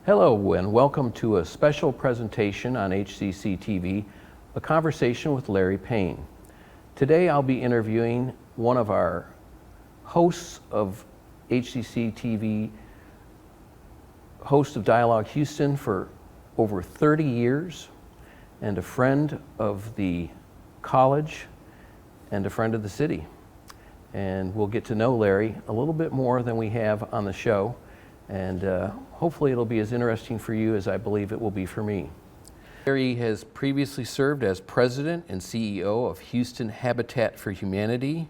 Hello and welcome to a special presentation on HCCTV, A Conversation with Larry Payne. Today I'll be interviewing one of our hosts of HCCTV, host of Dialogue Houston for over 30 years, and a friend of the college and a friend of the city. And we'll get to know Larry a little bit more than we have on the show. And hopefully it'll be as interesting for you as I believe it will be for me. Larry has previously served as president and CEO of Houston Habitat for Humanity.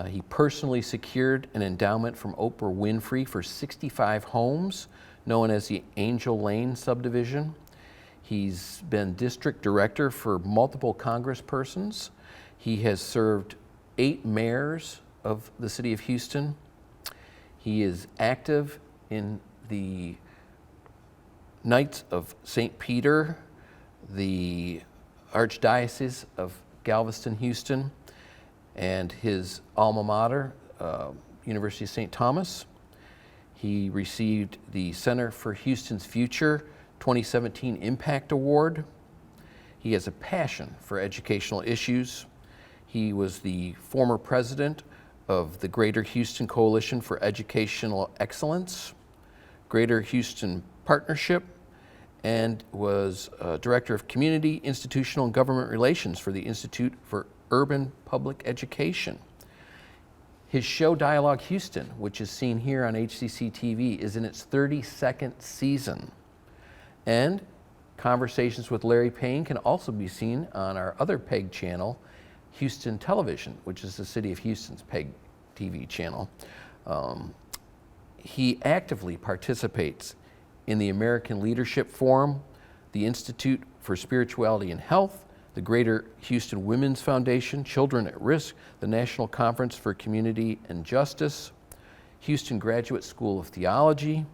He personally secured an endowment from Oprah Winfrey for 65 homes, known as the Angel Lane subdivision. He's been district director for multiple congresspersons. He has served 8 mayors of the city of Houston. He is active in the Knights of St. Peter, the Archdiocese of Galveston, Houston, and his alma mater, University of St. Thomas. He received the Center for Houston's Future 2017 Impact Award. He has a passion for educational issues. He was the former president of the Greater Houston Coalition for Educational Excellence, Greater Houston Partnership, and was Director of Community, Institutional, and Government Relations for the Institute for Urban Public Education. His show Dialogue Houston, which is seen here on HCCTV, is in its 32nd season. And Conversations with Larry Payne can also be seen on our other PEG channel, Houston Television, which is the City of Houston's PEG TV channel. He actively participates in the American Leadership Forum, the Institute for Spirituality and Health, the Greater Houston Women's Foundation, Children at Risk, the National Conference for Community and Justice, Houston Graduate School of Theology,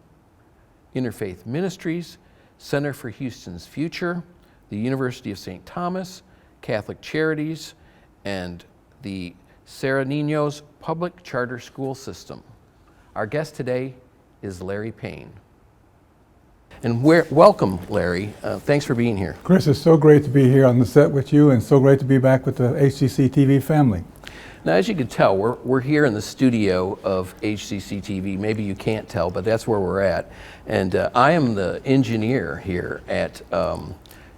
Interfaith Ministries, Center for Houston's Future, the University of St. Thomas, Catholic Charities, and the Cerro Niños Public Charter School System. Our guest today is Larry Payne. And welcome, Larry. Thanks for being here. Chris, it's so great to be here on the set with you and so great to be back with the HCCTV family. Now, as you can tell, we're here in the studio of HCCTV. Maybe you can't tell, but that's where we're at. And I am the engineer here at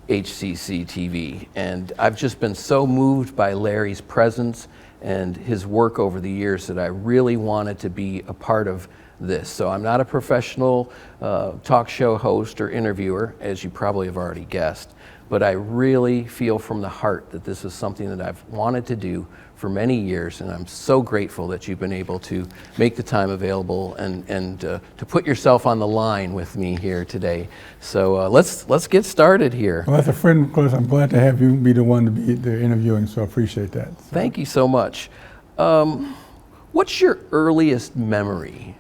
HCCTV. And I've just been so moved by Larry's presence and his work over the years that I really wanted to be a part of this. So I'm not a professional talk show host or interviewer, as you probably have already guessed, but I really feel from the heart that this is something that I've wanted to do for many years, and I'm so grateful that you've been able to make the time available and to put yourself on the line with me here today. So let's get started here. Well, as a friend, of course, I'm glad to have you be the one to be the interviewing, so I appreciate that. So. Thank you so much. What's your earliest memory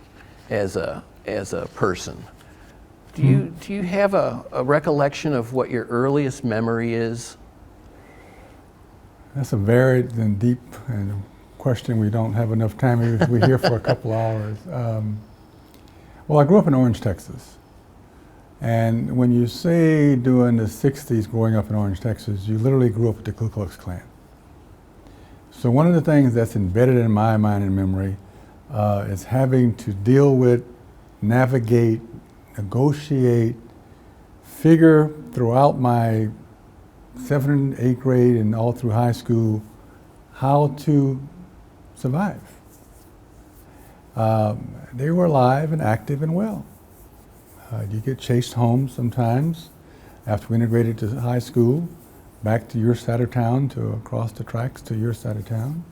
as a person? Do you have a recollection of what your earliest memory is? That's a varied and deep question. We don't have enough time. We're here for a couple hours. Well, I grew up in Orange, Texas. And when you say during the 60s growing up in Orange, Texas, you literally grew up with the Ku Klux Klan. So one of the things that's embedded in my mind and memory is having to deal with, navigate, negotiate, figure throughout my 7th and 8th grade and all through high school how to survive. They were alive and active and well. You get chased home sometimes after we integrated to high school, back to your side of town, to across the tracks to your side of town.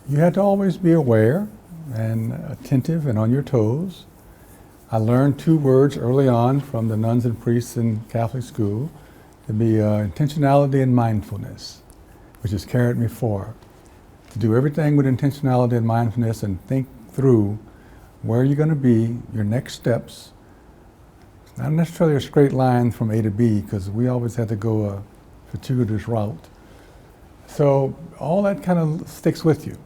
You had to always be aware and attentive and on your toes. I learned 2 words early on from the nuns and priests in Catholic school to be intentionality and mindfulness, which has carried me far. To do everything with intentionality and mindfulness and think through where you're going to be, your next steps. It's not necessarily a straight line from A to B, because we always had to go a fortuitous route. So all that kind of sticks with you.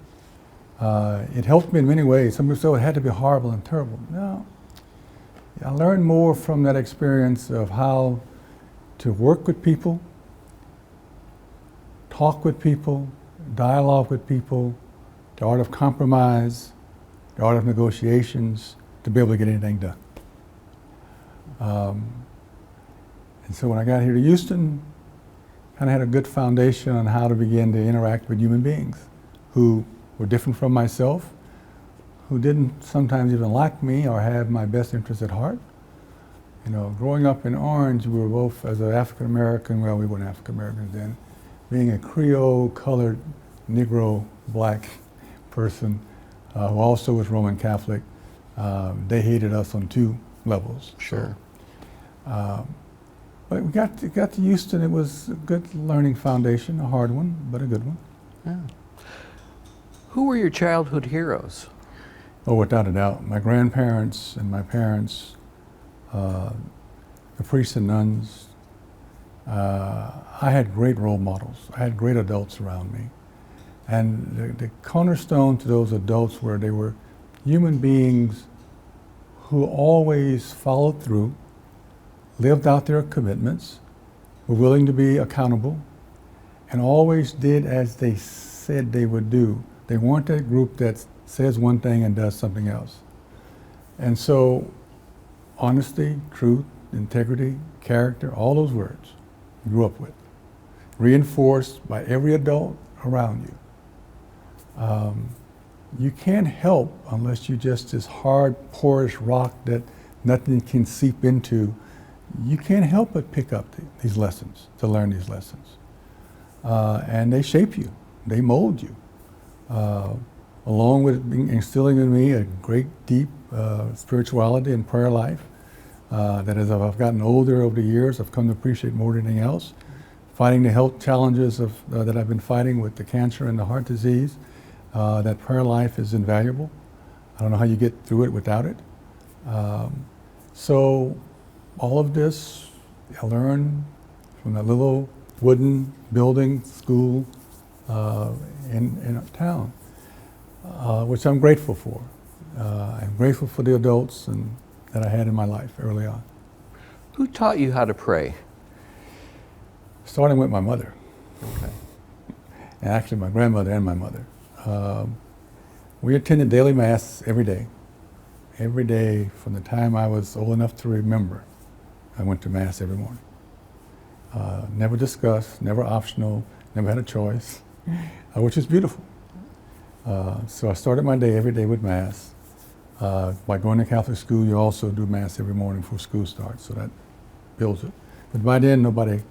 It helped me in many ways. Some people say, oh, it had to be horrible and terrible. No. I learned more from that experience of how to work with people, talk with people, dialogue with people, the art of compromise, the art of negotiations, to be able to get anything done. And so when I got here to Houston, kind of had a good foundation on how to begin to interact with human beings who were different from myself, who didn't sometimes even like me or have my best interests at heart. You know, growing up in Orange, we were both, as an African American, well, we weren't African Americans then, being a Creole, colored, Negro, black person who also was Roman Catholic, they hated us on two levels. Sure. But we got to Houston. It was a good learning foundation, a hard one, but a good one. Yeah. Who were your childhood heroes? Oh, without a doubt. My grandparents and my parents, the priests and nuns. I had great role models. I had great adults around me. And the cornerstone to those adults were they were human beings who always followed through, lived out their commitments, were willing to be accountable, and always did as they said they would do. They weren't that group that says one thing and does something else. And so honesty, truth, integrity, character, all those words I grew up with, reinforced by every adult around you. You can't help unless you just this hard, porous rock that nothing can seep into. You can't help but pick up these lessons, to learn these lessons. And they shape you, they mold you. Along with instilling in me a great, deep spirituality and prayer life, that as I've gotten older over the years, I've come to appreciate more than anything else. Fighting the health challenges that I've been fighting with the cancer and the heart disease, that prayer life is invaluable. I don't know how you get through it without it. So all of this I learned from that little wooden building school in town, which I'm grateful for. I'm grateful for the adults that I had in my life early on. Who taught you how to pray? Starting with my mother. Okay. And actually my grandmother and my mother. We attended daily mass every day. Every day from the time I was old enough to remember, I went to mass every morning. Never discussed, never optional, never had a choice, which is beautiful. So I started my day every day with mass. By going to Catholic school, you also do mass every morning before school starts, so that builds it. But by then, nobody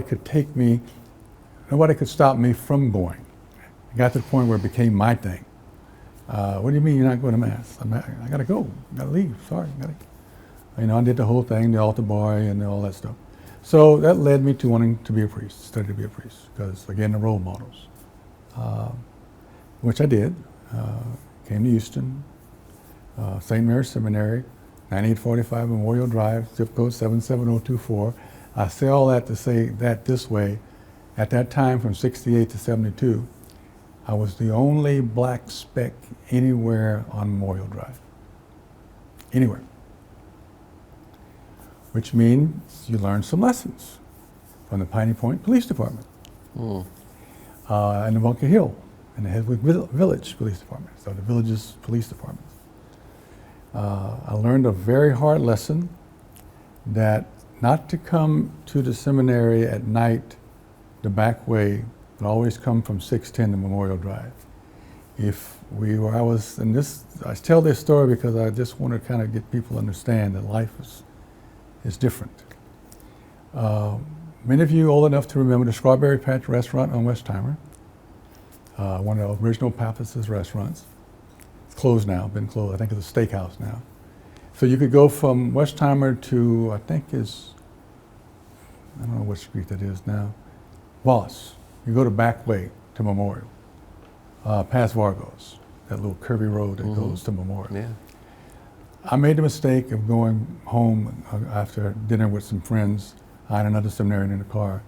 could take me, nobody could stop me from going. It got to the point where it became my thing. What do you mean you're not going to mass? I gotta go, gotta leave, sorry, I did the whole thing, the altar boy and all that stuff. So that led me to wanting to be a priest, study to be a priest, because again, the role models, which I did. Came to Houston, St. Mary's Seminary, 9845 Memorial Drive, zip code 77024. I say all that to say that this way, at that time from 68 to 72, I was the only black speck anywhere on Memorial Drive. Anywhere. Which means you learn some lessons from the Piney Point Police Department, and the Bunker Hill, and the Hedwig Village Police Department, so the village's police department. I learned a very hard lesson that not to come to the seminary at night the back way, but always come from 610 to Memorial Drive. I tell this story because I just want to kind of get people to understand that life is different. Many of you old enough to remember the Strawberry Patch restaurant on Westheimer, one of the original Pappas' restaurants. It's closed now, been closed. I think it's a steakhouse now. So you could go from Westheimer to, I don't know what street that is now, Voss. You go the back way to Memorial, past Vargos, that little curvy road that goes to Memorial. Yeah. I made the mistake of going home after dinner with some friends, I and another seminarian in the car,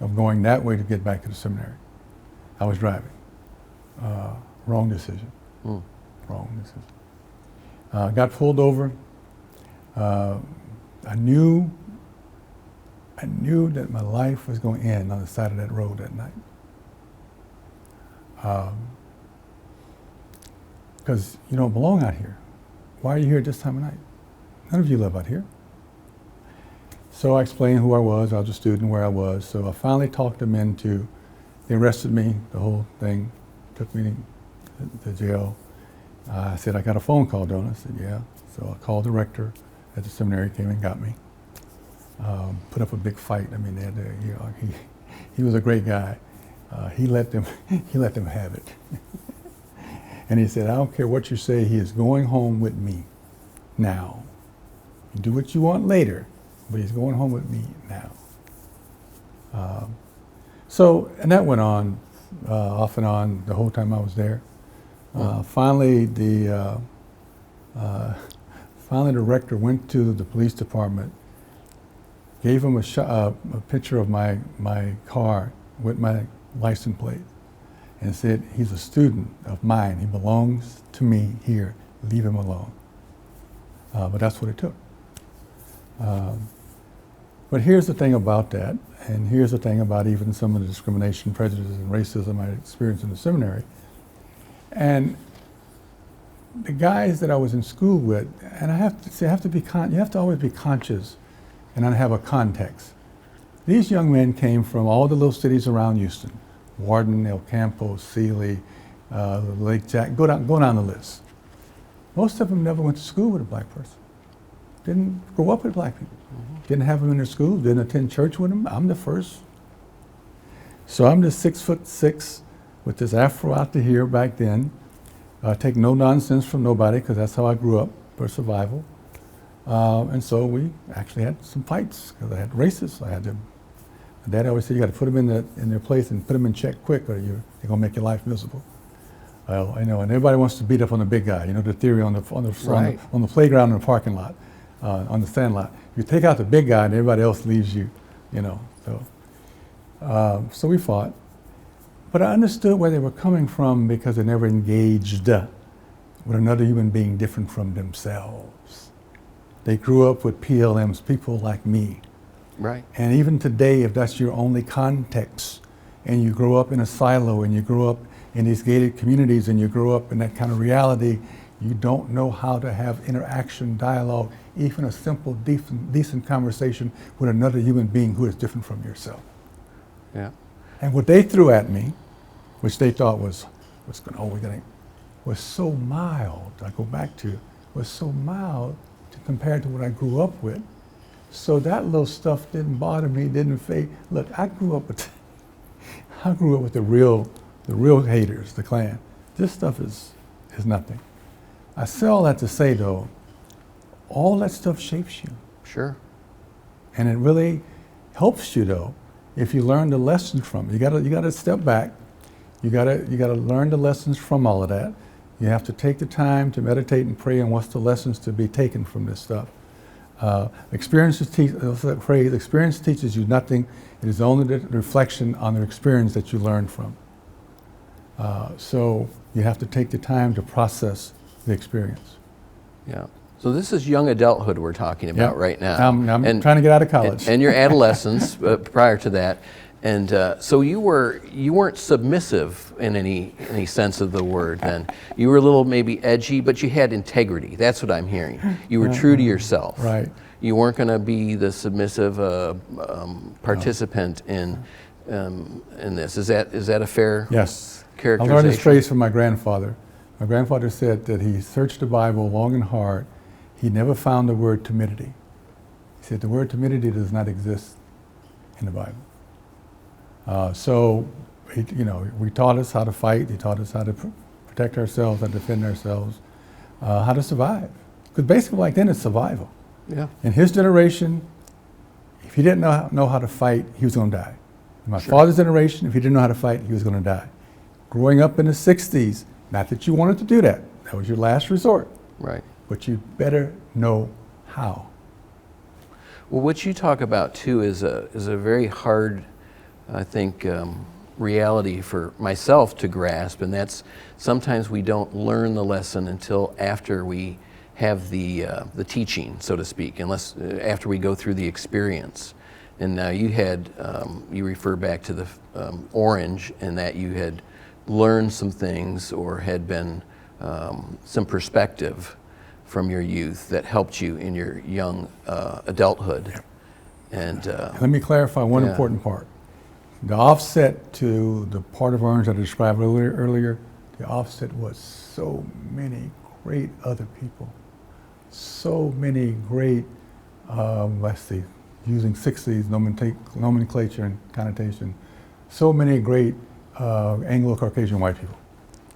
of going that way to get back to the seminary. I was driving. Wrong decision. Wrong decision. Got pulled over. I knew that my life was going to end on the side of that road that night. Because you don't belong out here. Why are you here at this time of night? None of you live out here. So I explained who I was a student, where I was. So I finally talked them into, they arrested me, the whole thing, took me to jail. I said, I got a phone call, don't I? I said, yeah. So I called the rector at the seminary, came and got me. Put up a big fight. I mean, he was a great guy. He let them have it. And he said, I don't care what you say, he is going home with me now. You do what you want later, but he's going home with me now. And that went on, off and on, the whole time I was there. Finally, the rector went to the police department, gave him a picture of my car with my license plate, and said, he's a student of mine. He belongs to me here. Leave him alone. But that's what it took. But here's the thing about that, and here's the thing about even some of the discrimination, prejudice, and racism I experienced in the seminary. And the guys that I was in school with, and I have to say, you have to always be conscious and have a context. These young men came from all the little cities around Houston, Warden, El Campo, Sealy, Lake Jack, go down the list. Most of them never went to school with a black person. Didn't grow up with black people. Didn't have them in their schools, didn't attend church with them. I'm the first. So I'm just 6'6" with this afro out to here back then. Take no nonsense from nobody, because that's how I grew up for survival. And so we actually had some fights, because I had racists. My dad always said, you got to put them in their place and put them in check quick, or they're going to make your life miserable. Well, I know, and everybody wants to beat up on the big guy. You know, the theory on the playground in the parking lot, on the sand lot. You take out the big guy, and everybody else leaves you. You know, so we fought. But I understood where they were coming from, because they never engaged with another human being different from themselves. They grew up with PLMs, people like me. Right. And even today, if that's your only context, and you grow up in a silo, and you grow up in these gated communities, and you grow up in that kind of reality, you don't know how to have interaction, dialogue, even a simple, decent conversation with another human being who is different from yourself. Yeah. And what they threw at me, which they thought was so mild, I go back to, was so mild compared to what I grew up with. So that little stuff didn't bother me, didn't fade. Look, I grew up with the real haters, the Klan. This stuff is nothing. I say all that to say, though, all that stuff shapes you. Sure. And it really helps you, though, if you learn the lessons from it. You gotta step back. You gotta learn the lessons from all of that. You have to take the time to meditate and pray on what's the lessons to be taken from this stuff. Experience teaches you nothing. It is only the reflection on the experience that you learn from. So you have to take the time to process the experience. Yeah. So this is young adulthood we're talking about right now. I'm trying to get out of college. And your adolescence prior to that. And so you weren't submissive in any sense of the word then. You were a little maybe edgy, but you had integrity. That's what I'm hearing. You were true to yourself. Right. You weren't going to be the submissive participant in this. Is that a fair characterization? I learned this phrase from my grandfather. My grandfather said that he searched the Bible long and hard. He never found the word timidity. He said the word timidity does not exist in the Bible. So, we taught us how to fight. He taught us how to protect ourselves, how to defend ourselves, how to survive. Because basically, like then, it's survival. Yeah. In his generation, if he didn't know how to fight, he was going to die. In my father's generation, if he didn't know how to fight, he was going to die. Growing up in the 60s, not that you wanted to do that. That was your last resort. Right. But you better know how. Well, what you talk about too is a very hard, I think, reality for myself to grasp, and that's sometimes we don't learn the lesson until after we have the teaching, so to speak, unless after we go through the experience. And you had you refer back to the orange, and that you had learned some things or had been some perspective from your youth that helped you in your young adulthood. Yeah. And let me clarify one important part. The offset to the part of orange that I described earlier, the offset was so many great other people. So many great, let's see, using 60s nomenclature and connotation, so many great Anglo-Caucasian white people.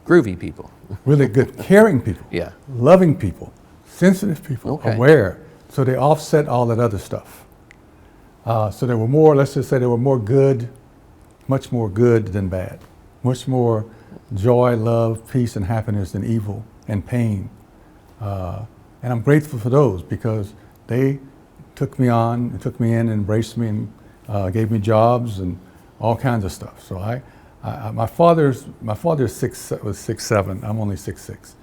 groovy people. Really good, caring people, Yeah. loving people, sensitive people, Okay. aware. So they offset all that other stuff. So there were more, let's just say there were more good, much more good than bad. Much more joy, love, peace, and happiness than evil and pain. And I'm grateful for those because they took me on, and took me in, and embraced me, and gave me jobs and all kinds of stuff. So my father was 6'7". I'm only 6'6".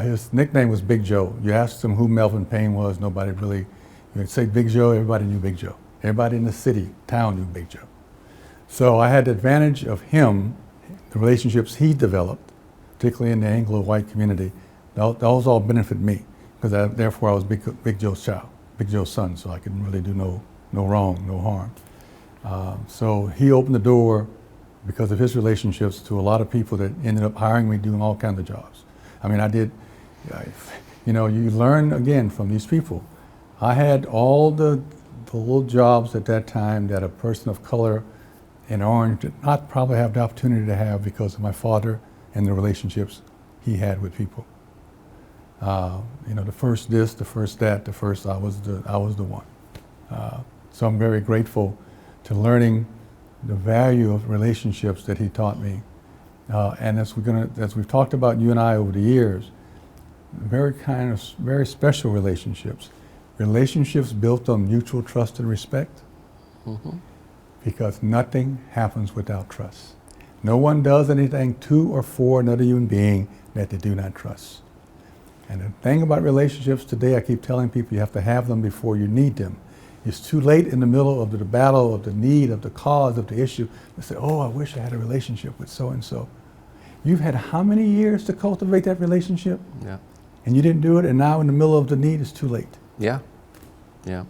His nickname was Big Joe. You asked him who Melvin Payne was, nobody really. You'd say Big Joe, everybody knew Big Joe. Everybody in the city, town knew Big Joe. So I had the advantage of him, the relationships he developed, particularly in the Anglo-white community. Those all benefited me because therefore I was Big Joe's child, Big Joe's son, so I could really do no wrong, no harm. So he opened the door because of his relationships to a lot of people that ended up hiring me doing all kinds of jobs. I mean, you learn again from these people. I had all the little jobs at that time that a person of color in Orange did not probably have the opportunity to have because of my father and the relationships he had with people. The first this, the first that, the first I was the one. So I'm very grateful to learning the value of relationships that he taught me. And as we've talked about, you and I, over the years, very special relationships. Relationships built on mutual trust and respect. Mm-hmm. Because nothing happens without trust. No one does anything to or for another human being that they do not trust. And the thing about relationships today, I keep telling people you have to have them before you need them. It's too late in the middle of the battle, of the need, of the cause, of the issue, to say, oh, I wish I had a relationship with so-and-so. You've had how many years to cultivate that relationship? Yeah. And you didn't do it, and now in the middle of the need, it's too late. Yeah. Yeah.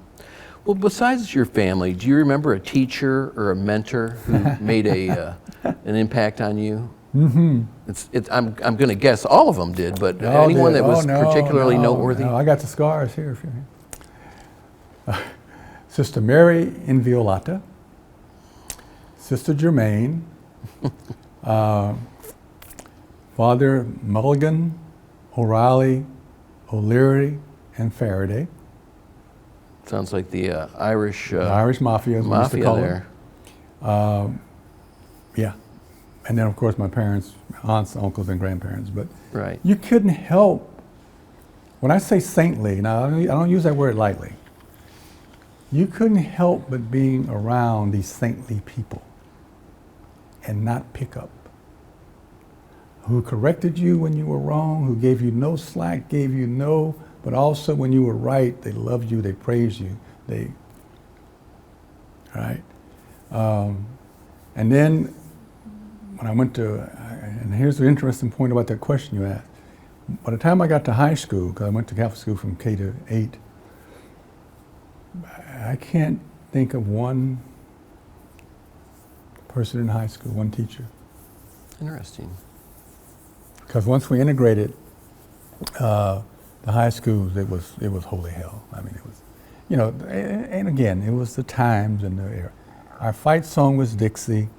Well, besides your family, do you remember a teacher or a mentor who made an impact on you? Mm-hmm. I'm going to guess all of them did, but anyone that was particularly noteworthy? No, I got the scars here. Sister Mary Inviolata, Sister Germaine, Father Mulligan, O'Reilly, O'Leary, and Faraday. Sounds like the Irish mafia, as we used to call there. Yeah. And then, of course, my parents, aunts, uncles, and grandparents. But right. You couldn't help, when I say saintly, now I don't use that word lightly, you couldn't help but being around these saintly people and not pick up. Who corrected you when you were wrong, who gave you no slack, but also when you were right, they loved you, they praised you, right? And then when I went to, and here's the interesting point about that question you asked. By the time I got to high school, because I went to Catholic school from K to 8, I can't think of one person in high school, one teacher. Interesting. Because once we integrated the high schools, it was holy hell. I mean, it was, and again, it was the times and the era. Our fight song was Dixie.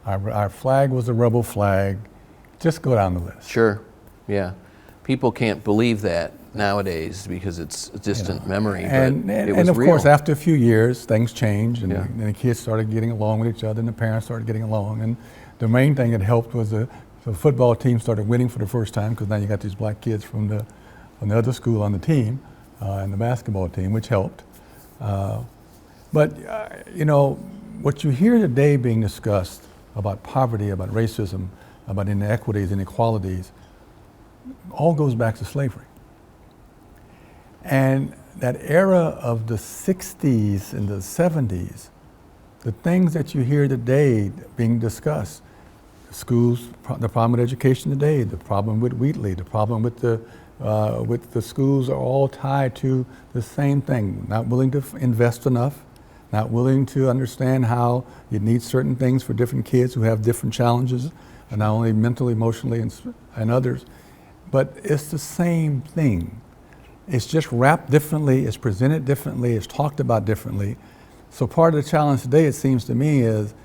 Our flag was a rebel flag. Just go down the list. Sure, yeah. People can't believe that nowadays because it's a distant memory, but it was and of real. course, after a few years, things changed, and, Yeah. and the kids started getting along with each other, and the parents started getting along. And the main thing that helped was the football team started winning for the first time, because now you got these black kids from the other school on the team, and the basketball team, which helped. But what you hear today being discussed about poverty, about racism, about inequities, inequalities, all goes back to slavery. And that era of the 60s and the 70s, the things that you hear today being discussed, schools, the problem with education today, the problem with Wheatley, the problem with the schools are all tied to the same thing, not willing to invest enough, not willing to understand how you need certain things for different kids who have different challenges, not only mentally, emotionally, and others, but it's the same thing. It's just wrapped differently, it's presented differently, it's talked about differently. So part of the challenge today, it seems to me, is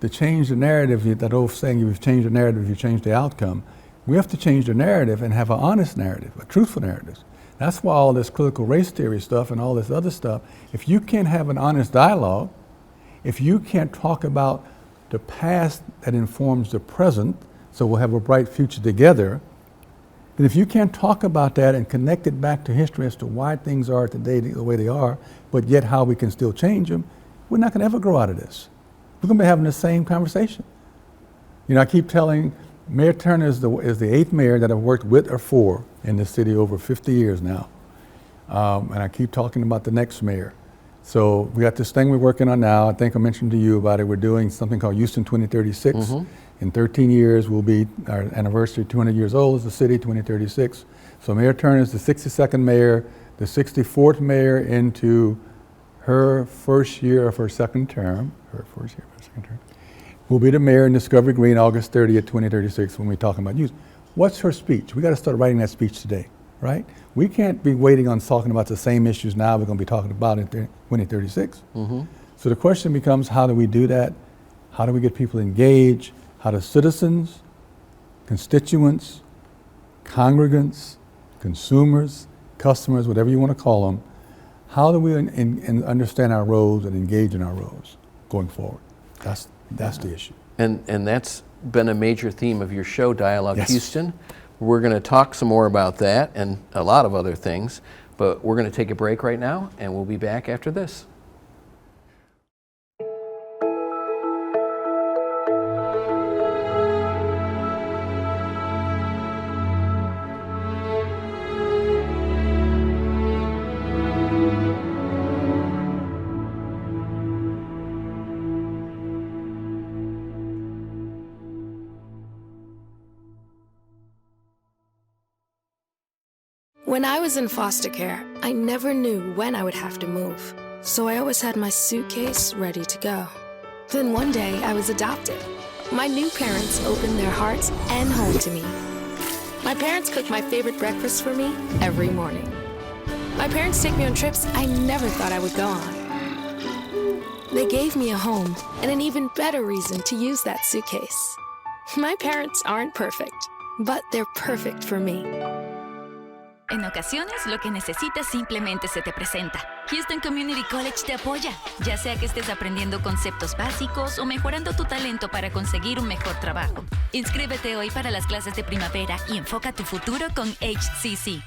to change the narrative, that old saying, if you change the narrative, you change the outcome. We have to change the narrative and have an honest narrative, a truthful narrative. That's why all this critical race theory stuff and all this other stuff, if you can't have an honest dialogue, if you can't talk about the past that informs the present, so we'll have a bright future together, then if you can't talk about that and connect it back to history as to why things are today the way they are, but yet how we can still change them, we're not going to ever grow out of this. We're going to be having the same conversation. You know, I keep telling, Mayor Turner is the 8th mayor that I've worked with or for in this city over 50 years now. And I keep talking about the next mayor. So we got this thing we're working on now. I think I mentioned to you about it. We're doing something called Houston 2036. Mm-hmm. In 13 years, will be our anniversary, 200 years old as a city, 2036. So Mayor Turner is the 62nd mayor, the 64th mayor into her first year of her second term, will be the mayor in Discovery Green, August 30th, 2036, when we're talking about youth. What's her speech? We got to start writing that speech today, right? We can't be waiting on talking about the same issues now we're going to be talking about in 2036. Mm-hmm. So the question becomes, how do we do that? How do we get people engaged? How do citizens, constituents, congregants, consumers, customers, whatever you want to call them, how do we understand our roles and engage in our roles going forward? That's the issue. And that's been a major theme of your show, Dialogue Yes. Houston. We're going to talk some more about that and a lot of other things, but we're going to take a break right now, and we'll be back after this. When I was in foster care, I never knew when I would have to move, so I always had my suitcase ready to go. Then one day, I was adopted. My new parents opened their hearts and home to me. My parents cook my favorite breakfast for me every morning. My parents take me on trips I never thought I would go on. They gave me a home and an even better reason to use that suitcase. My parents aren't perfect, but they're perfect for me. En ocasiones, lo que necesitas simplemente se te presenta. Houston Community College te apoya, ya sea que estés aprendiendo conceptos básicos o mejorando tu talento para conseguir un mejor trabajo. Inscríbete hoy para las clases de primavera y enfoca tu futuro con HCC.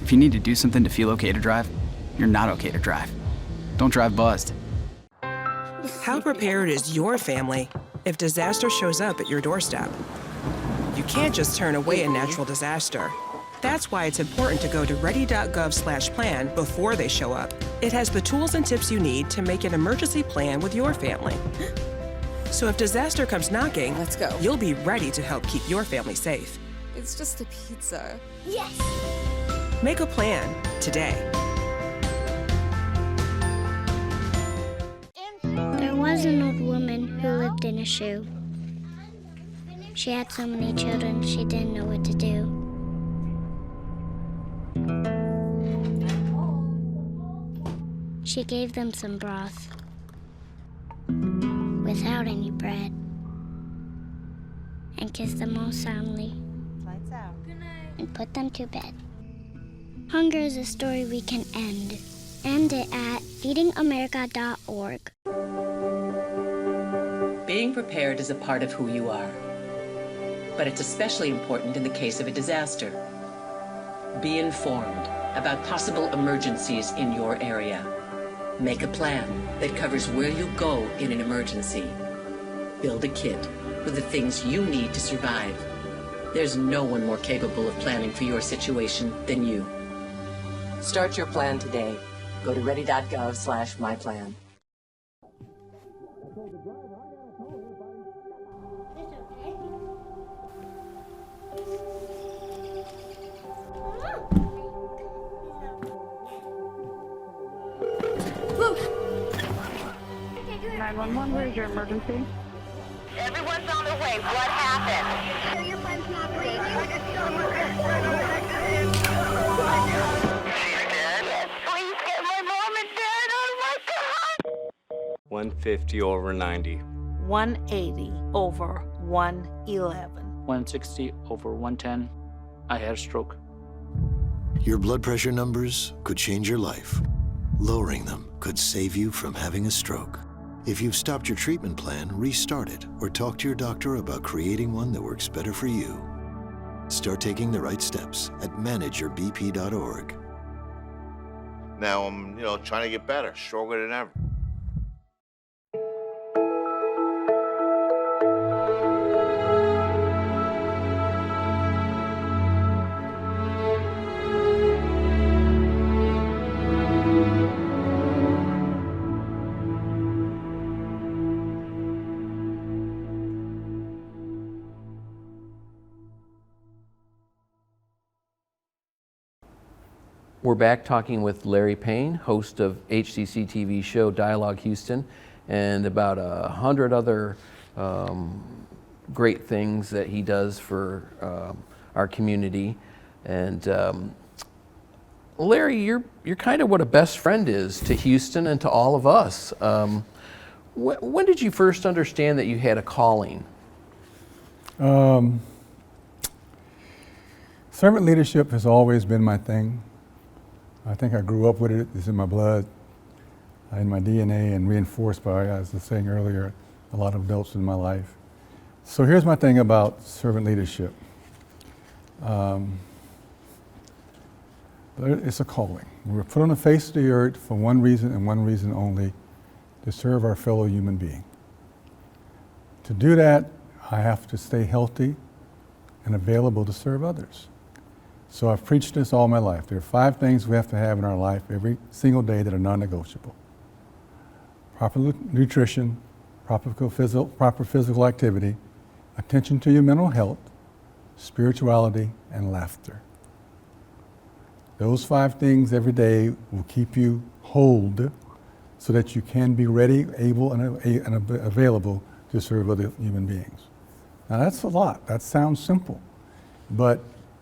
If you need to do something to feel okay to drive, you're not okay to drive. Don't drive buzzed. How prepared is your family if disaster shows up at your doorstep? You can't just turn away a natural disaster. That's why it's important to go to ready.gov/plan before they show up. It has the tools and tips you need to make an emergency plan with your family. So if disaster comes knocking, Let's go. You'll be ready to help keep your family safe. It's just a pizza. Yes! Make a plan today. There was an old woman who lived in a shoe. She had so many children, she didn't know what to do. She gave them some broth without any bread and kissed them all soundly and put them to bed. Hunger is a story we can end. End it at feedingamerica.org. Being prepared is a part of who you are. But it's especially important in the case of a disaster. Be informed about possible emergencies in your area. Make a plan that covers where you'll go in an emergency. Build a kit with the things you need to survive. There's no one more capable of planning for your situation than you. Start your plan today. Go to ready.gov/myplan. Where's your emergency? Everyone's on their way. What happened? Your friend's not breathing. Yes, please get my mom and dad. Oh my God! 150 over 90. 180 over 111. 160 over 110. I had a stroke. Your blood pressure numbers could change your life. Lowering them could save you from having a stroke. If you've stopped your treatment plan, restart it or talk to your doctor about creating one that works better for you. Start taking the right steps at manageyourbp.org. Now I'm, trying to get better, stronger than ever. We're back talking with Larry Payne, host of HCCTV show Dialogue Houston, and about 100 other great things that he does for our community. And Larry, you're kind of what a best friend is to Houston and to all of us. When did you first understand that you had a calling? Servant leadership has always been my thing. I think I grew up with it. It's in my blood, in my DNA, and reinforced by, as I was saying earlier, a lot of adults in my life. So here's my thing about servant leadership. It's a calling. We're put on the face of the earth for one reason and one reason only, to serve our fellow human being. To do that, I have to stay healthy and available to serve others. So I've preached this all my life. There are 5 things we have to have in our life every single day that are non-negotiable. Proper nutrition, proper physical activity, attention to your mental health, spirituality, and laughter. Those 5 things every day will keep you whole so that you can be ready, able, and available to serve other human beings. Now that's a lot. That sounds simple, but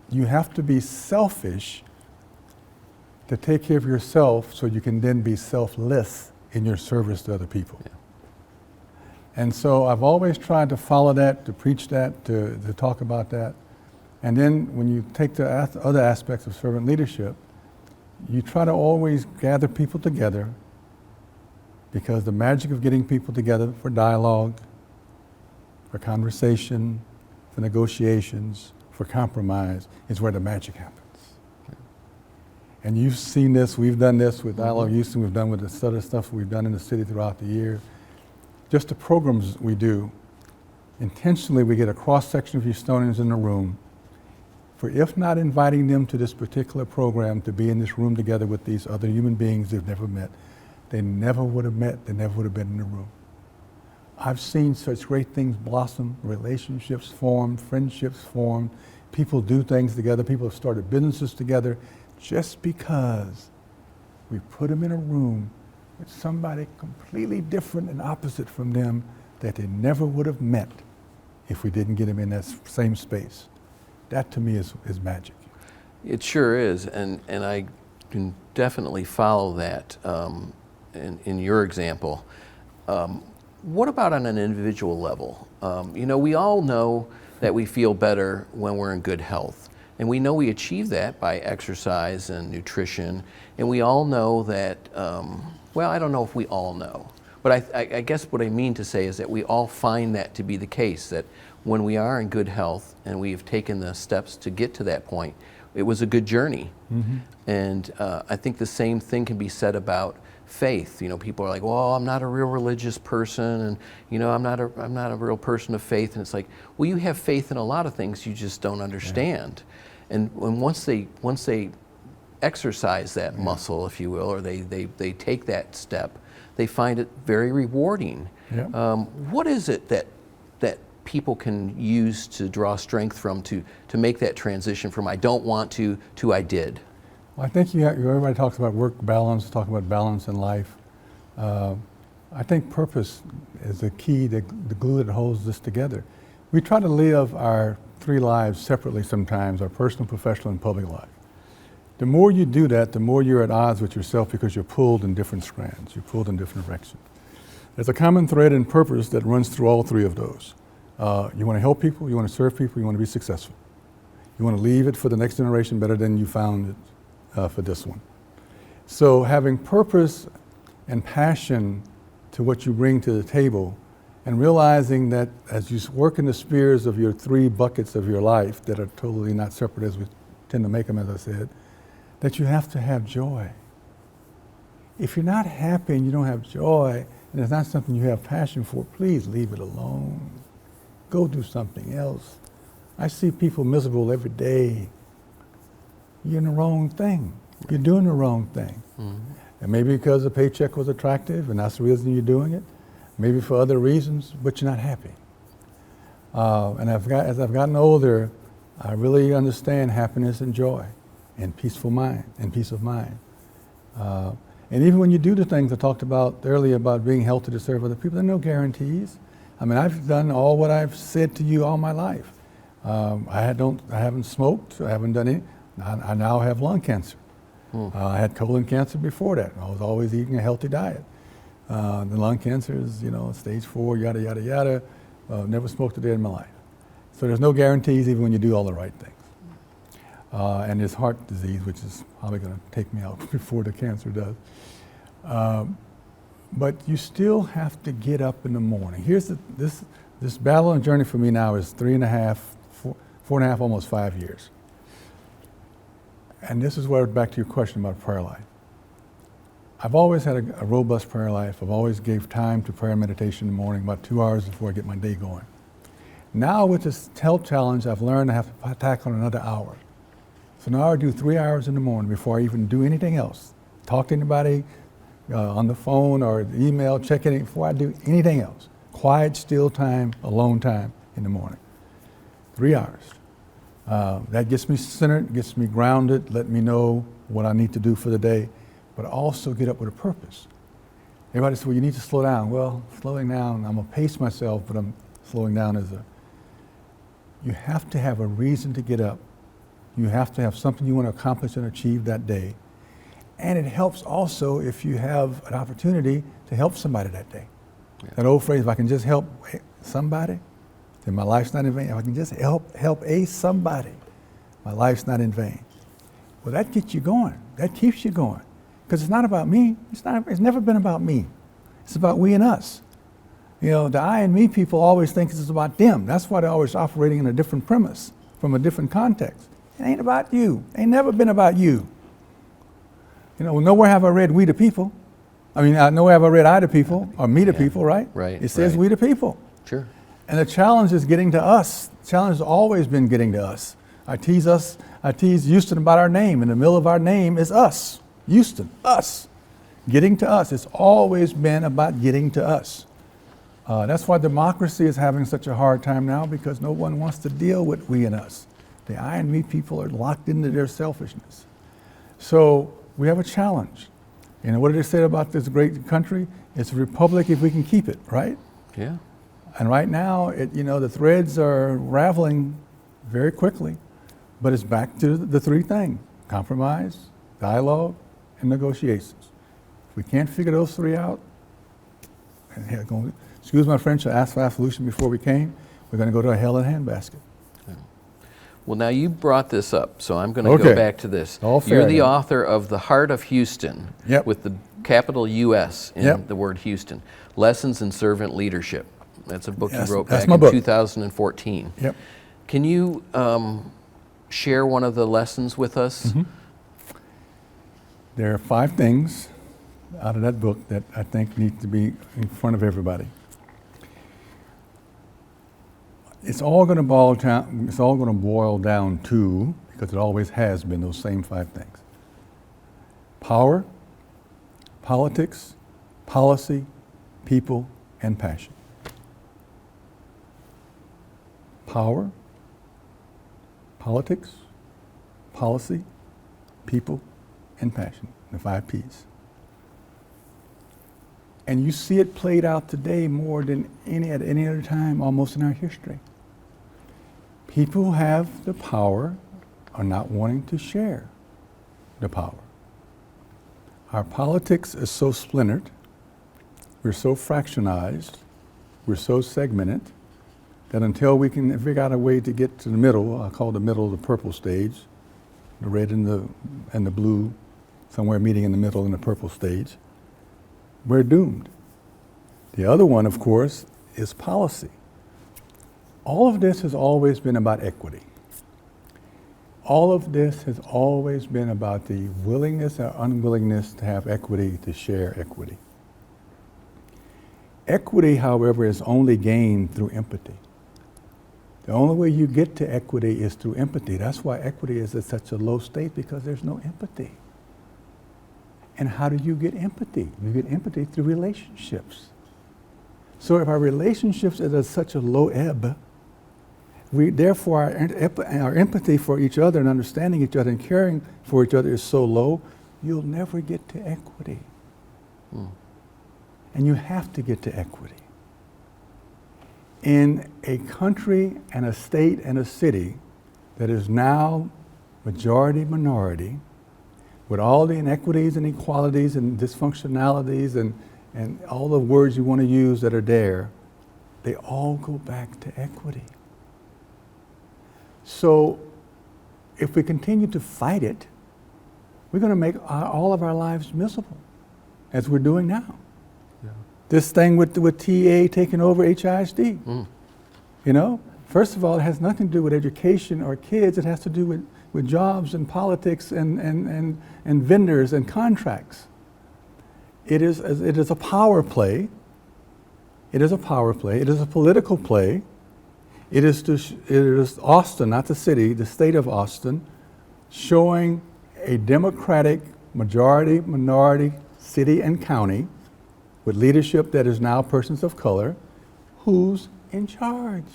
you have to be selfish to take care of yourself so you can then be selfless in your service to other people. Yeah. And so I've always tried to follow that, to preach that, to talk about that. And then when you take the other aspects of servant leadership, you try to always gather people together, because the magic of getting people together for dialogue, for conversation, for negotiations, for compromise is where the magic happens. And you've seen this, we've done this with Dialogue Houston, we've done with the other stuff we've done in the city throughout the year. Just the programs we do, intentionally we get a cross-section of Houstonians in the room, for if not inviting them to this particular program to be in this room together with these other human beings they've never met, they never would have met, they never would have been in the room. I've seen such great things blossom, relationships form, friendships form, people do things together, people have started businesses together, just because we put them in a room with somebody completely different and opposite from them that they never would have met if we didn't get them in that same space. That to me is magic. It sure is, and I can definitely follow that in your example. What about on an individual level? We all know that we feel better when we're in good health. And we know we achieve that by exercise and nutrition. And we all know that, well, I don't know if we all know. But I guess what I mean to say is that we all find that to be the case, that when we are in good health and we have taken the steps to get to that point, it was a good journey. And I think the same thing can be said about faith. You know, people are like, well, I'm not a real religious person, and you know, I'm not a real person of faith. And it's like, well, you have faith in a lot of things, you just don't understand. And once they exercise that muscle, if you will, or they take that step, they find it very rewarding. What is it that people can use to draw strength from to make that transition from I don't want to I did? Well, I think everybody talks about work balance, talk about balance in life. I think purpose is the key, the glue that holds this together. We try to live our 3 lives separately sometimes, our personal, professional, and public life. The more you do that, the more you're at odds with yourself because you're pulled in different strands, you're pulled in different directions. There's a common thread in purpose that runs through all 3 of those. You want to help people, you want to serve people, you want to be successful. You want to leave it for the next generation better than you found it for this one. So having purpose and passion to what you bring to the table, and realizing that as you work in the spheres of your 3 buckets of your life that are totally not separate as we tend to make them, as I said, that you have to have joy. If you're not happy and you don't have joy, and it's not something you have passion for, please leave it alone. Go do something else. I see people miserable every day. You're in the wrong thing. You're doing the wrong thing. And maybe because the paycheck was attractive and that's the reason you're doing it, maybe for other reasons, but you're not happy. And as I've gotten older, I really understand happiness and joy and peaceful mind and peace of mind. And even when you do the things I talked about earlier about being healthy to serve other people, there are no guarantees. I mean, I've done all what I've said to you all my life. I haven't smoked, I haven't done any. I now have lung cancer. I had colon cancer before that. I was always eating a healthy diet. The lung cancer is, stage 4, yada, yada, yada. Never smoked a day in my life. So there's no guarantees even when you do all the right things. And there's heart disease, which is probably going to take me out before the cancer does. But you still have to get up in the morning. Here's this battle and journey for me now is 4.5, almost 5 years. And this is where, back to your question about prayer life. I've always had a robust prayer life. I've always gave time to prayer and meditation in the morning, about 2 hours before I get my day going. Now with this health challenge, I've learned I have to tackle another hour. So now I do 3 hours in the morning before I even do anything else. Talk to anybody on the phone or email, check it before I do anything else. Quiet, still time, alone time in the morning. 3 hours. That gets me centered, gets me grounded, let me know what I need to do for the day, but also get up with a purpose. Everybody says, well, you need to slow down. Well, slowing down, I'm gonna pace myself, but I'm slowing down you have to have a reason to get up. You have to have something you want to accomplish and achieve that day. And it helps also if you have an opportunity to help somebody that day. Yeah. That old phrase, if I can just help somebody, then my life's not in vain. If I can just help somebody, my life's not in vain. Well, that gets you going. That keeps you going. Because it's not about me. It's never been about me. It's about we and us. The I and me people always think it's about them. That's why they're always operating in a different premise, from a different context. It ain't about you. It ain't never been about you. Nowhere have I read we the people. Nowhere have I read I the people, or me the people, right? Right. It says we the people. Sure. And the challenge is getting to us. The challenge has always been getting to us. I tease Houston about our name. In the middle of our name is us. Houston, us. Getting to us. It's always been about getting to us. That's why democracy is having such a hard time now, because no one wants to deal with we and us. The I and me people are locked into their selfishness. So we have a challenge. What did they say about this great country? It's a republic if we can keep it, right? Yeah. And right now, the threads are raveling very quickly, but it's back to the 3 things: compromise, dialogue, and negotiations. If we can't figure those 3 out, excuse my French, I asked for a solution before we came, we're going to go to a hell in a handbasket. Well, now you brought this up, so I'm going to go back to this. You're the author of The Heart of Houston, with the capital U.S. in Yep. the word Houston. Lessons in Servant Leadership. That's a book Yes, you wrote that's back my in book. 2014. Yep. Can you share one of the lessons with us? There are 5 things out of that book that I think need to be in front of everybody. It's all going to boil down to, because it always has been, those same 5 things. Power, politics, policy, people, and passion. Power, politics, policy, people, and passion, the 5 Ps. And you see it played out today more than at any other time almost in our history. People who have the power are not wanting to share the power. Our politics is so splintered, we're so fractionized, we're so segmented, that until we can figure out a way to get to the middle, I call the middle the purple stage, the red and the blue, somewhere meeting in the middle in the purple stage, we're doomed. The other one, of course, is policy. All of this has always been about equity. All of this has always been about the willingness or unwillingness to have equity, to share equity. Equity, however, is only gained through empathy. The only way you get to equity is through empathy. That's why equity is at such a low state, because there's no empathy. And how do you get empathy? You get empathy through relationships. So if our relationships are at such a low ebb, therefore our empathy for each other and understanding each other and caring for each other is so low, you'll never get to equity. And you have to get to equity. In a country and a state and a city that is now majority minority, with all the inequities and inequalities and dysfunctionalities and all the words you want to use that are there, they all go back to equity. So if we continue to fight it, we're going to make all of our lives miserable, as we're doing now. Yeah. This thing with TA taking over HISD, you know, first of all, it has nothing to do with education or kids. It has to do with jobs and politics and vendors and contracts. It is a power play. It is a power play. It is a political play. It is Austin, not the city, the state of Austin, showing a democratic majority minority city and county with leadership that is now persons of color, who's in charge.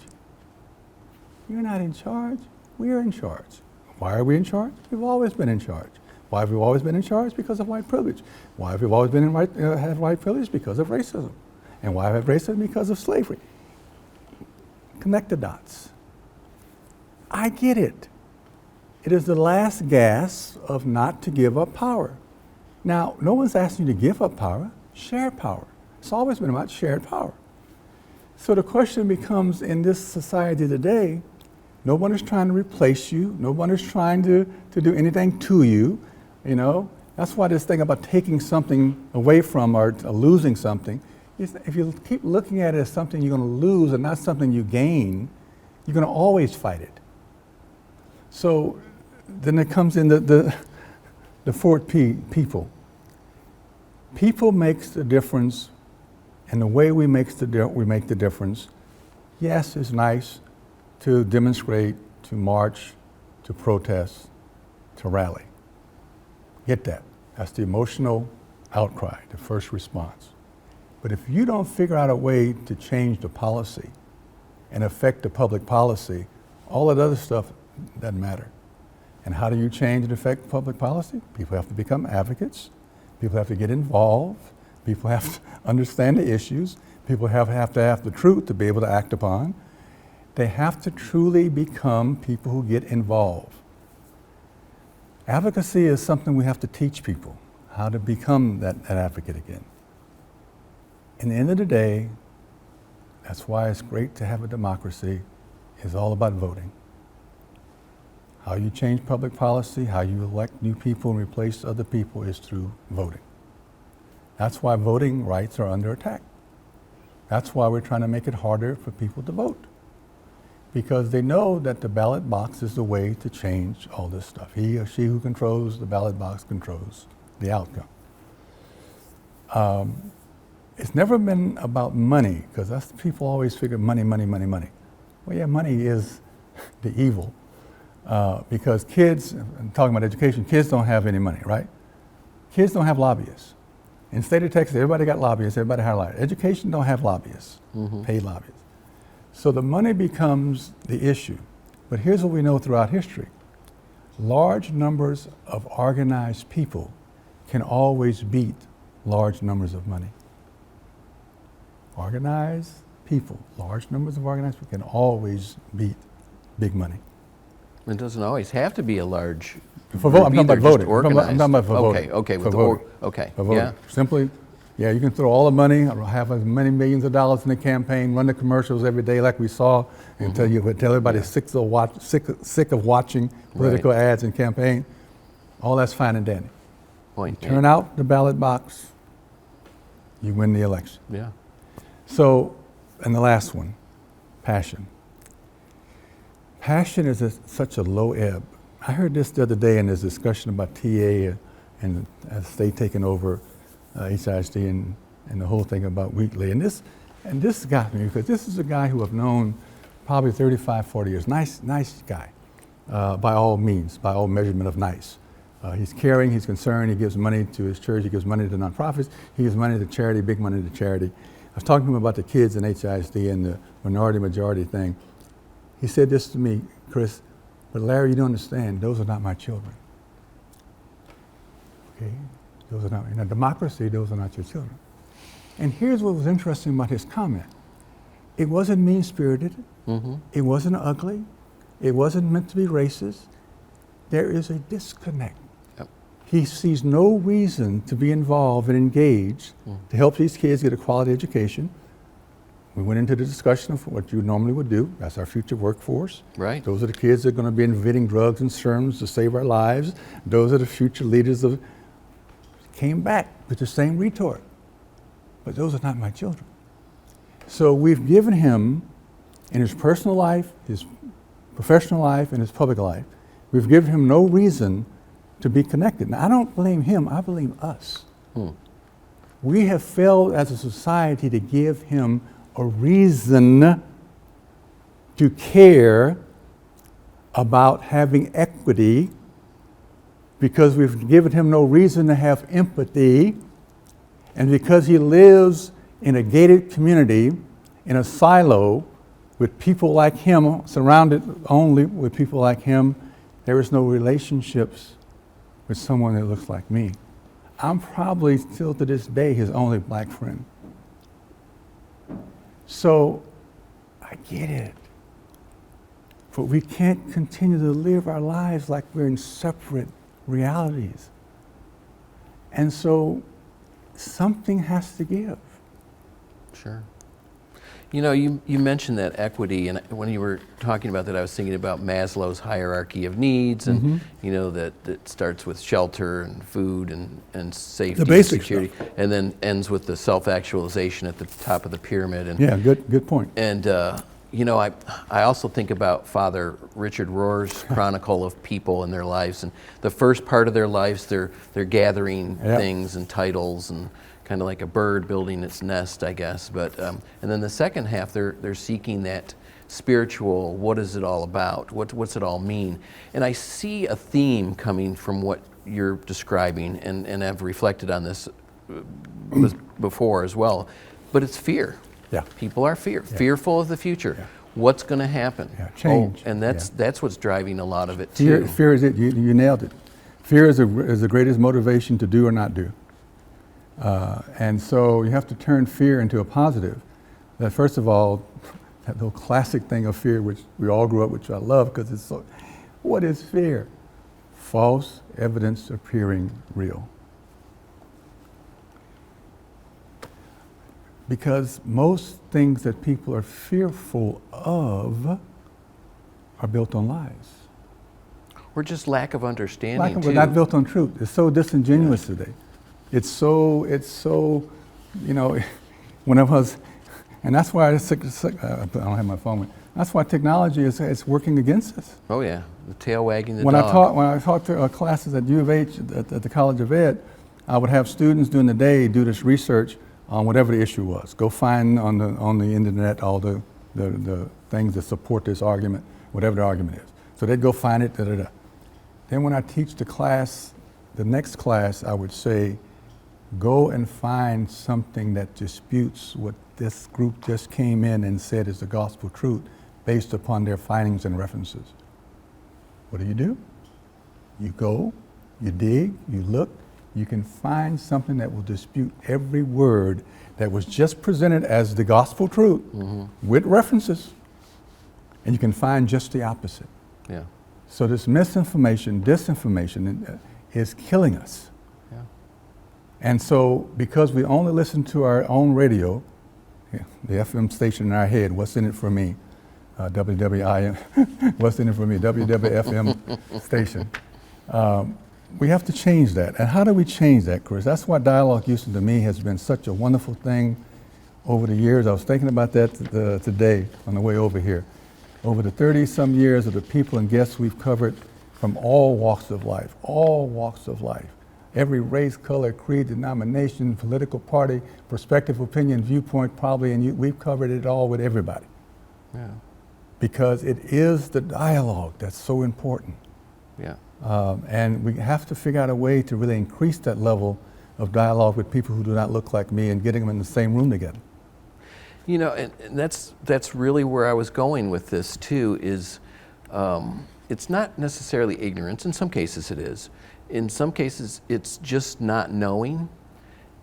You're not in charge. We're in charge. Why are we in charge? We've always been in charge. Why have we always been in charge? Because of white privilege. Why have we always been had white privilege? Because of racism. And why have racism? Because of slavery. Connect the dots. I get it. It is the last gasp of not to give up power. Now, no one's asking you to give up power. Share power. It's always been about shared power. So the question becomes, in this society today, no one is trying to replace you. No one is trying to do anything to you. You know, that's why this thing about taking something away from or losing something, if you keep looking at it as something you're going to lose and not something you gain, you're going to always fight it. So then it comes in the 4 P, people. People makes the difference, and the way we make the difference. Yes, it's nice to demonstrate, to march, to protest, to rally. Get that. That's the emotional outcry, the first response. But if you don't figure out a way to change the policy and affect the public policy, all that other stuff doesn't matter. And how do you change and affect public policy? People have to become advocates. People have to get involved. People have to understand the issues. People have to have the truth to be able to act upon. They have to truly become people who get involved. Advocacy is something we have to teach people, how to become that advocate again. In the end of the day, that's why it's great to have a democracy. It's all about voting. How you change public policy, how you elect new people and replace other people is through voting. That's why voting rights are under attack. That's why we're trying to make it harder for people to vote. Because they know that the ballot box is the way to change all this stuff. He or she who controls the ballot box controls the outcome. It's never been about money, because that's people always figure money, money, money, money. Well, yeah, money is the evil, because kids, I'm talking about education, kids don't have any money, right? Kids don't have lobbyists. In the state of Texas, everybody got lobbyists, everybody had lobbyists. Education don't have lobbyists, paid lobbyists. So the money becomes the issue. But here's what we know throughout history. Large numbers of organized people can always beat large numbers of money. Organized people, large numbers of organized people can always beat big money. It doesn't always have to be a large. For vote, I'm talking about voting. I'm Organized. talking about for voting. Okay, for with voting. okay, For voting. yeah. Simply, yeah, you can throw all the money, have as many millions of dollars in the campaign, run the commercials every day like we saw, and tell everybody sick of watching political ads and campaign. All that's fine and dandy. Turn out the ballot box, you win the election. Yeah. So, and the last one, passion. Passion is such a low ebb. I heard this the other day in this discussion about TA and the state taking over HCCTV and the whole thing about Wheatley. And this got me, because this is a guy who I've known probably 35, 40 years. Nice guy, by all means, by all measurement of nice. He's caring, he's concerned, he gives money to his church, he gives money to nonprofits, he gives money to charity, big money to charity. I was talking to him about the kids in HCCTV and the minority-majority thing. He said this to me, Chris, but Larry, you don't understand, those are not my children. Okay, those are not, in a democracy, those are not your children. And here's what was interesting about his comment. It wasn't mean-spirited, it wasn't ugly, it wasn't meant to be racist. There is a disconnect. He sees no reason to be involved and engaged to help these kids get a quality education. We went into the discussion of what you normally would do. That's our future workforce. Right. Those are the kids that are going to be inventing drugs and serums to save our lives. Those are the future leaders of. Came back with the same retort. But those are not my children. So we've given him, in his personal life, his professional life, and his public life, we've given him no reason to be connected. Now, I don't blame him, I blame us. We have failed as a society to give him a reason to care about having equity, because we've given him no reason to have empathy, and because he lives in a gated community, in a silo, with people like him, surrounded only with people like him, there is no relationships with someone that looks like me. I'm probably still to this day his only black friend. So I get it. But we can't continue to live our lives like we're in separate realities. And so something has to give. Sure. You know, you mentioned that equity, and when you were talking about that, I was thinking about Maslow's hierarchy of needs, and you know that it starts with shelter and food and safety, the basic and security, stuff. and then ends with the self-actualization at the top of the pyramid. And yeah, good point. And you know, I also think about Father Richard Rohr's chronicle of people in their lives, and the first part of their lives, they're gathering things and titles and kind of like a bird building its nest, I guess. But and then the second half, they're seeking that spiritual. What is it all about? What's it all mean? And I see a theme coming from what you're describing, and I've reflected on this before as well. But it's fear. Yeah. People are fearful of the future. Yeah. What's going to happen? Yeah. Change. And that's what's driving a lot of it too. Fear is it. You nailed it. Fear is the greatest motivation to do or not do. And so you have to turn fear into a positive. That first of all, that little classic thing of fear, which we all grew up with, which I love because it's so. What is fear? False evidence appearing real. Because most things that people are fearful of are built on lies. Or just lack of understanding, But not built on truth. It's so disingenuous today. It's so, you know, when I was, and that's why I don't have my phone with me. That's why technology is working against us. Oh yeah, the tail wagging the When dog. I taught to classes at U of H at the College of Ed, I would have students during the day do this research on whatever the issue was. Go find on the internet all the things that support this argument, whatever the argument is. So they'd go find it. Then when I teach the class, the next class, I would say, go and find something that disputes what this group just came in and said is the gospel truth based upon their findings and references. What do? You go, you dig, you look, you can find something that will dispute every word that was just presented as the gospel truth with references, and you can find just the opposite. Yeah. So this misinformation, disinformation is killing us. Yeah. And so because we only listen to our own radio, the FM station in our head, what's in it for me? WWIM, what's in it for me? WWFM station. We have to change that. And how do we change that, Chris? That's why Dialogue Houston to me has been such a wonderful thing over the years. I was thinking about that today on the way over here. Over the 30-some years of the people and guests we've covered from all walks of life, every race, color, creed, denomination, political party, perspective, opinion, viewpoint, probably, and we've covered it all with everybody. Yeah. Because it is the dialogue that's so important. Yeah. And we have to figure out a way to really increase that level of dialogue with people who do not look like me and getting them in the same room together. You know, and that's really where I was going with this too, is it's not necessarily ignorance. In some cases it is. In some cases it's just not knowing.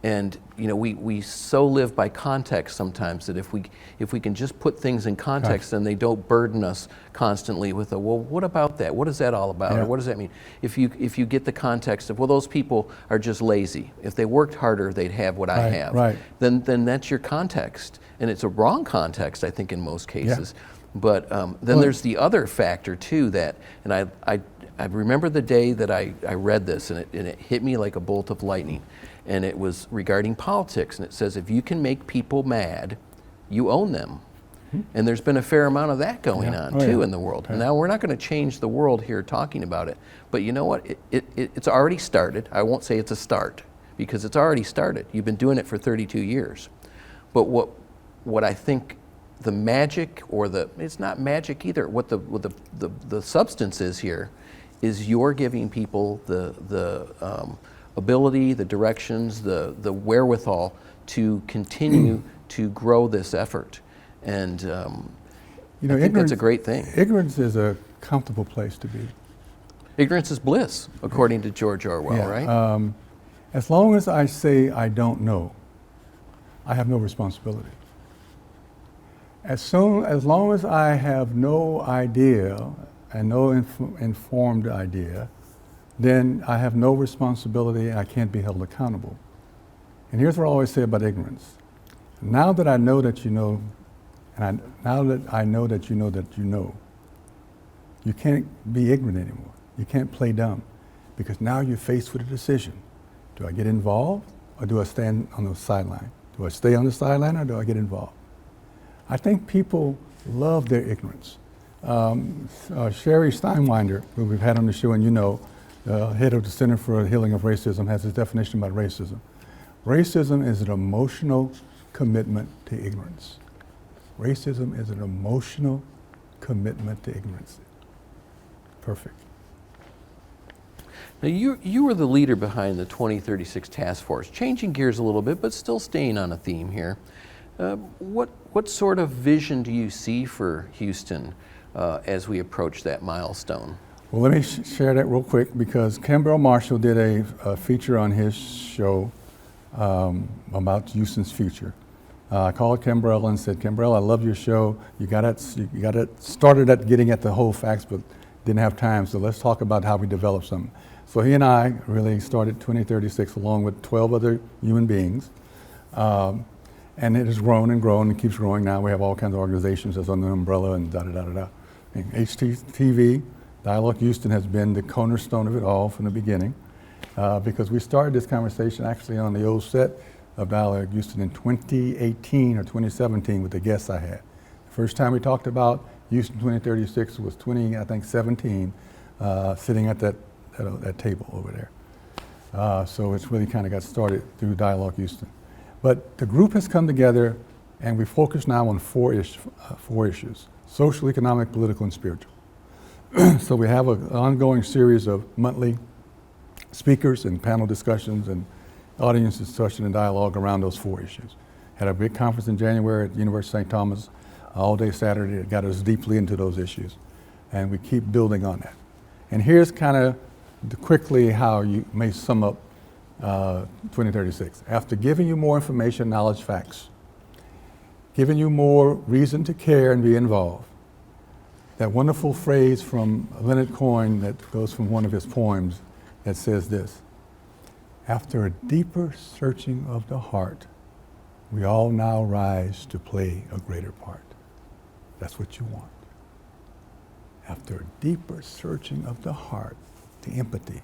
And you know, we so live by context sometimes that if we can just put things in context, then they don't burden us constantly with well, what about that? What is that all about? Yeah. Or what does that mean? If you get the context of, well, those people are just lazy. If they worked harder, they'd have what I have. Right. Then that's your context, and it's a wrong context, I think, in most cases. Yeah. But then there's the other factor too, that, and I remember the day that I read this, and it hit me like a bolt of lightning. And it was regarding politics, and it says, if you can make people mad, you own them. And there's been a fair amount of that going on too in the world. Yeah. Now, we're not going to change the world here talking about it, but you know what? It's already started. I won't say it's a start, because it's already started. You've been doing it for 32 years. But what I think the magic, or it's not magic either, what the substance is here, is you're giving people the ability, the directions, the wherewithal to continue to grow this effort. And you know, I think that's a great thing. Ignorance is a comfortable place to be. Ignorance is bliss, according to George Orwell, right? As long as I say I don't know, I have no responsibility. As long as I have no idea and no informed idea, then I have no responsibility and I can't be held accountable. And here's what I always say about ignorance. Now that I know that you know, and now that I know that you know that you know, you can't be ignorant anymore. You can't play dumb, because now you're faced with a decision. Do I get involved, or do I stand on the sideline? Do I stay on the sideline, or do I get involved? I think people love their ignorance. Sherry Steinwinder, who we've had on the show, and you know, head of the Center for the Healing of Racism, has this definition about racism. Racism is an emotional commitment to ignorance. Racism is an emotional commitment to ignorance. Perfect. Now, you were the leader behind the 2036 task force, changing gears a little bit, but still staying on a theme here. What sort of vision do you see for Houston as we approach that milestone? Well, let me share that real quick, because Cambrell Marshall did a feature on his show about Houston's future. I called Cambrell and said, Cambrell, I love your show. You got it started at getting at the whole facts, but didn't have time, so let's talk about how we develop something. So he and I really started 2036 along with 12 other human beings. And it has grown and grown and keeps growing. Now we have all kinds of organizations that's under the umbrella and da-da-da-da-da. HCCTV, Dialogue Houston has been the cornerstone of it all from the beginning. because we started this conversation actually on the old set of Dialogue Houston in 2018 or 2017 with the guests I had. The first time we talked about Houston 2036 was 2017, sitting at that table over there. So it's really kind of got started through Dialogue Houston. But the group has come together and we focus now on four issues: social, economic, political, and spiritual. So we have an ongoing series of monthly speakers and panel discussions and audience discussion and dialogue around those four issues. Had a big conference in January at the University of St. Thomas, all day Saturday. It got us deeply into those issues. And we keep building on that. And here's kind of quickly how you may sum up 2036. After giving you more information, knowledge, facts, giving you more reason to care and be involved, that wonderful phrase from Leonard Cohen that goes from one of his poems that says this: after a deeper searching of the heart, we all now rise to play a greater part. That's what you want. After a deeper searching of the heart, the empathy,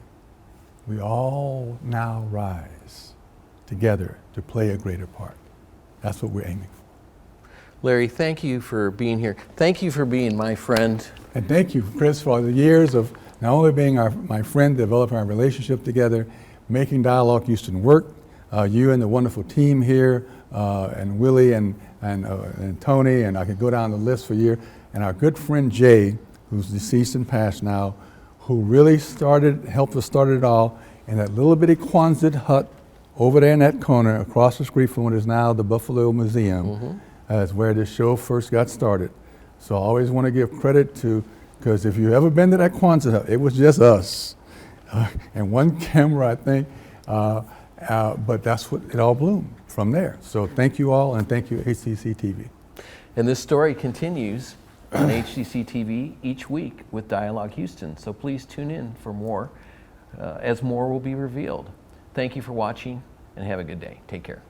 we all now rise together to play a greater part. That's what we're aiming for. Larry, thank you for being here. Thank you for being my friend. And thank you, Chris, for the years of not only being my friend, developing our relationship together, making Dialogue Houston work. You and the wonderful team here, and Willie and Tony, and I could go down the list for years. And our good friend Jay, who's deceased and passed now, who really helped us start it all in that little bitty Quonset hut over there in that corner across the street from what is now the Buffalo Museum. Mm-hmm. That's where this show first got started. So I always want to give credit to, because if you've ever been to that Quonset hut, it was just us. And one camera, I think, but that's what it all bloomed from there. So thank you all, and thank you HCCTV. And this story continues on HCCTV each week with Dialogue Houston. So please tune in for more, as more will be revealed. Thank you for watching, and have a good day. Take care.